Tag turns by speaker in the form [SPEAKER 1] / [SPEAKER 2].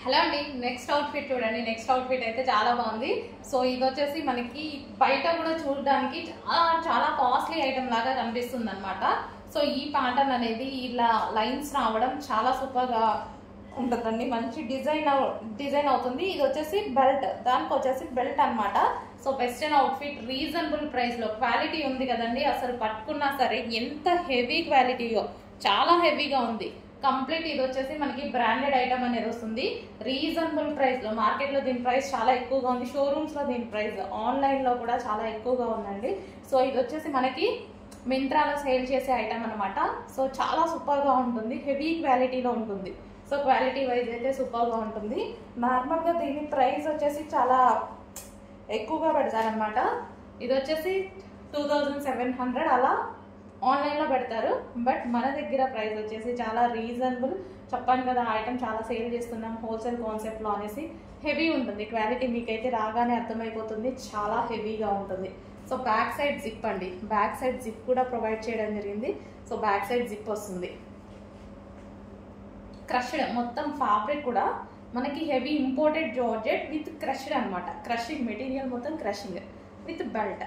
[SPEAKER 1] Hello అండి, next outfit చూడండి. Next outfit అయితే చాలా బాగుంది. సో ఇది వచ్చేసి మనకి బయట కూడా చూడడానికి చాలా కాస్ట్లీ ఐటమ్ లాగా కనిపిస్తుంది అనమాట. సో ఈ ప్యాటర్న్ అనేది ఇలా లైన్స్ రావడం చాలా సూపర్ గా ఉంటుందండి. మంచి డిజైన్ అవుతుంది. ఇది వచ్చేసి బెల్ట్, దానికి వచ్చేసి బెల్ట్ అనమాట. So western outfit reasonable price లో, క్వాలిటీ ఉంది కదండి. అసలు పట్టుకున్నా సరే ఎంత హెవీ క్వాలిటీయో, చాలా హెవీగా ఉంది. కంప్లీట్ ఇది వచ్చేసి మనకి బ్రాండెడ్ ఐటమ్ అనేది వస్తుంది. రీజనబుల్ ప్రైస్ లో, మార్కెట్ లో దీని ప్రైస్ చాలా ఎక్కువగా ఉంది. షోరూమ్స్ లో దీని ప్రైస్, ఆన్లైన్ లో కూడా చాలా ఎక్కువగా ఉందండి. సో ఇది వచ్చేసి మనకి మింత్రాలో సేల్ చేసే ఐటమ్ అనమాట. సో చాలా సూపర్ గా ఉంటుంది, హెవీ క్వాలిటీలో ఉంటుంది. సో క్వాలిటీ వైజ్ అయితే సూపర్ గా ఉంటుంది. నార్మల్ గా దీని ప్రైస్ వచ్చేసి చాలా ఎక్కువగా పెడతారనమాట. ఇది వచ్చేసి 2700 అలా ఆన్లైన్లో పెడతారు. బట్ మన దగ్గర ప్రైస్ వచ్చేసి చాలా రీజనబుల్. చెప్పాను కదా, ఐటమ్ చాలా సేల్ చేస్తున్నాం హోల్సేల్ కాన్సెప్ట్లో అనేసి. హెవీ ఉంటుంది క్వాలిటీ, మీకైతే రాగానే అర్థమైపోతుంది, చాలా హెవీగా ఉంటుంది. సో బ్యాక్ సైడ్ జిప్ అండి, బ్యాక్ సైడ్ జిప్ కూడా ప్రొవైడ్ చేయడం జరిగింది. సో బ్యాక్ సైడ్ జిప్ వస్తుంది. క్రష్డ్ మొత్తం ఫ్యాబ్రిక్ కూడా మనకి heavy imported georgette with crushed అనమాట. క్రషింగ్ మెటీరియల్ మొత్తం క్రషింగ్ విత్ బెల్ట్.